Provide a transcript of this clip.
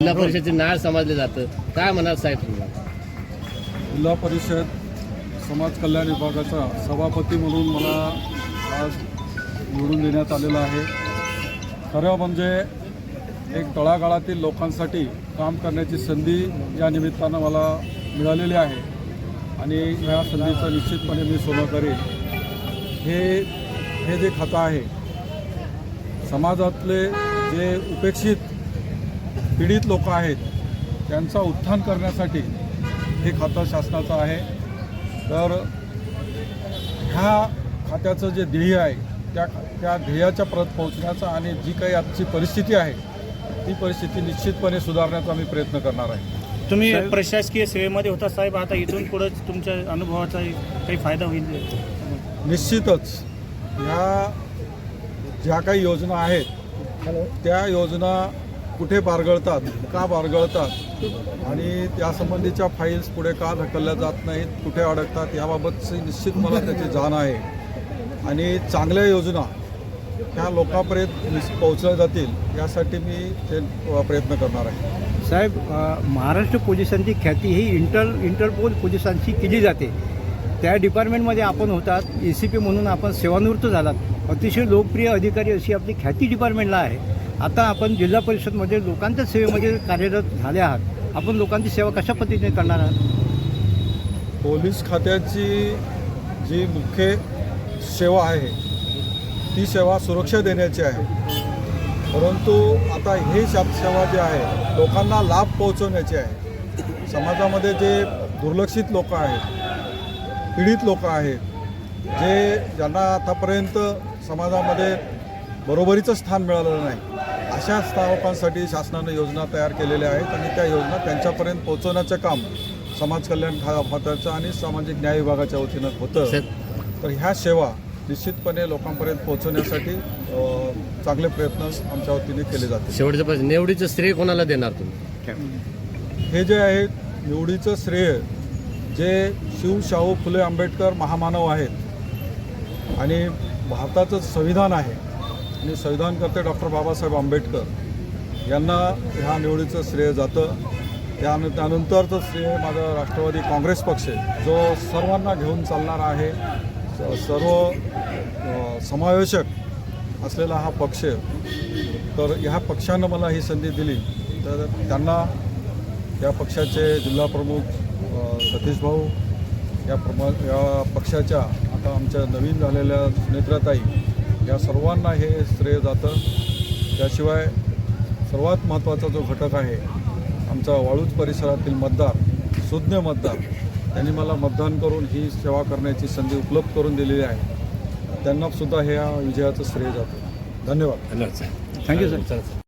जिल्हा परिषदेचे नाळ समजले जातं, काय म्हणाल साहेब तुम्ही? जिल्हा परिषद समाज कल्याण विभागाचा सभापती म्हणून मला आज निवडून देण्यात आलेलं आहे. खरं म्हणजे एक तळागाळातील लोकांसाठी काम करण्याची संधी या निमित्तानं मला मिळालेली आहे आणि ह्या संधीचं निश्चितपणे मी सोनं करेन. हे जे खातं आहे, समाजातले जे उपेक्षित पीडित लोक आहेत त्यांचा उत्थान करण्यासाठी हे खातं शासनाचं आहे. तर ह्या खात्याचं जे ध्येय आहे त्या ध्येयाच्या परत पोहोचण्याचा आणि जी काही आजची परिस्थिती आहे ती परिस्थिती निश्चितपणे सुधारण्याचा मी प्रयत्न करणार आहे. तुम्ही प्रशासकीय सेवेमध्ये होता साहेब, आता इथून पुढे तुमच्या अनुभवाचा काही फायदा होईल? निश्चितच ह्या ज्या काही योजना आहेत त्या योजना कुठे बारगळतात, का बारगळतात आणि त्यासंबंधीच्या फाईल्स पुढे का ढकलल्या जात नाहीत, कुठे अडकतात, याबाबतची निश्चित मला त्याची जाण आहे आणि चांगल्या योजना ह्या लोकांपर्यंत पोहोचल्या जातील यासाठी मी ते प्रयत्न करणार आहे. साहेब, महाराष्ट्र पोलिसांची ख्याती ही इंटरपोल पोलिसांची केली जाते. त्या डिपार्टमेंटमध्ये आपण होतात, ACP म्हणून आपण सेवानिवृत्त झालात. अतिशय लोकप्रिय अधिकारी अशी आपली ख्याती डिपार्टमेंटला आहे. आता आपण जिल्हा परिषदमध्ये लोकांच्या सेवेमध्ये कार्यरत झाले आहात. आपण लोकांची सेवा कशा पद्धतीने करणार आहात? पोलीस खात्याची जी मुख्य सेवा आहे ती सेवा सुरक्षा देण्याची आहे, परंतु आता ही सेवा जी आहे लोकांना लाभ पोहोचवण्याची आहे. समाजामध्ये जे दुर्लक्षित लोक आहेत, पीडित लोक आहेत, ज्यांना आतापर्यंत समाजामध्ये बरोबरीचं स्थान मिळालेलं नाही, अशा लोकांसाठी शासनानं योजना तयार केलेल्या आहेत आणि त्या योजना त्यांच्यापर्यंत पोहोचवण्याचं काम समाज कल्याण खात्याचं आणि सामाजिक न्याय विभागाच्या वतीनं होतं. तर ह्या सेवा निश्चितपणे लोकांपर्यंत पोहोचवण्यासाठी चांगले प्रयत्न आमच्या वतीने केले जातील. शेवटच्या प्रश्न, निवडीचं श्रेय कोणाला देणार तुम्ही? हे जे आहे निवडीचं श्रेय जे शाहू फुले आंबेडकर महामानव आहेत आणि भारताचं संविधान आहे आणि संविधानकर्ते डॉक्टर बाबासाहेब आंबेडकर यांना ह्या निवडीचं श्रेय जातं. त्यानंतरचं श्रेय माझा राष्ट्रवादी काँग्रेस पक्ष जो सर्वांना घेऊन चालणारा आहे, सर्व समावेशक असलेला हा पक्ष. तर ह्या पक्षानं मला ही संधी दिली तर त्यांना या पक्षाचे जिल्हाप्रमुख सतीश भाऊ, या पक्षाच्या आता आमच्या नवीन झालेल्या सुनेत्राताई, या सर्वांना हे श्रेय जातं. त्याशिवाय सर्वात महत्त्वाचा जो घटक आहे आमचा वाळूज परिसरातील मतदार, सुज्ञ मतदार, त्यांनी मला मतदान करून ही सेवा करण्याची संधी उपलब्ध करून दिलेली आहे. त्यांनासुद्धा ह्या विजयाचं श्रेय जातं. धन्यवाद. Thank you sir.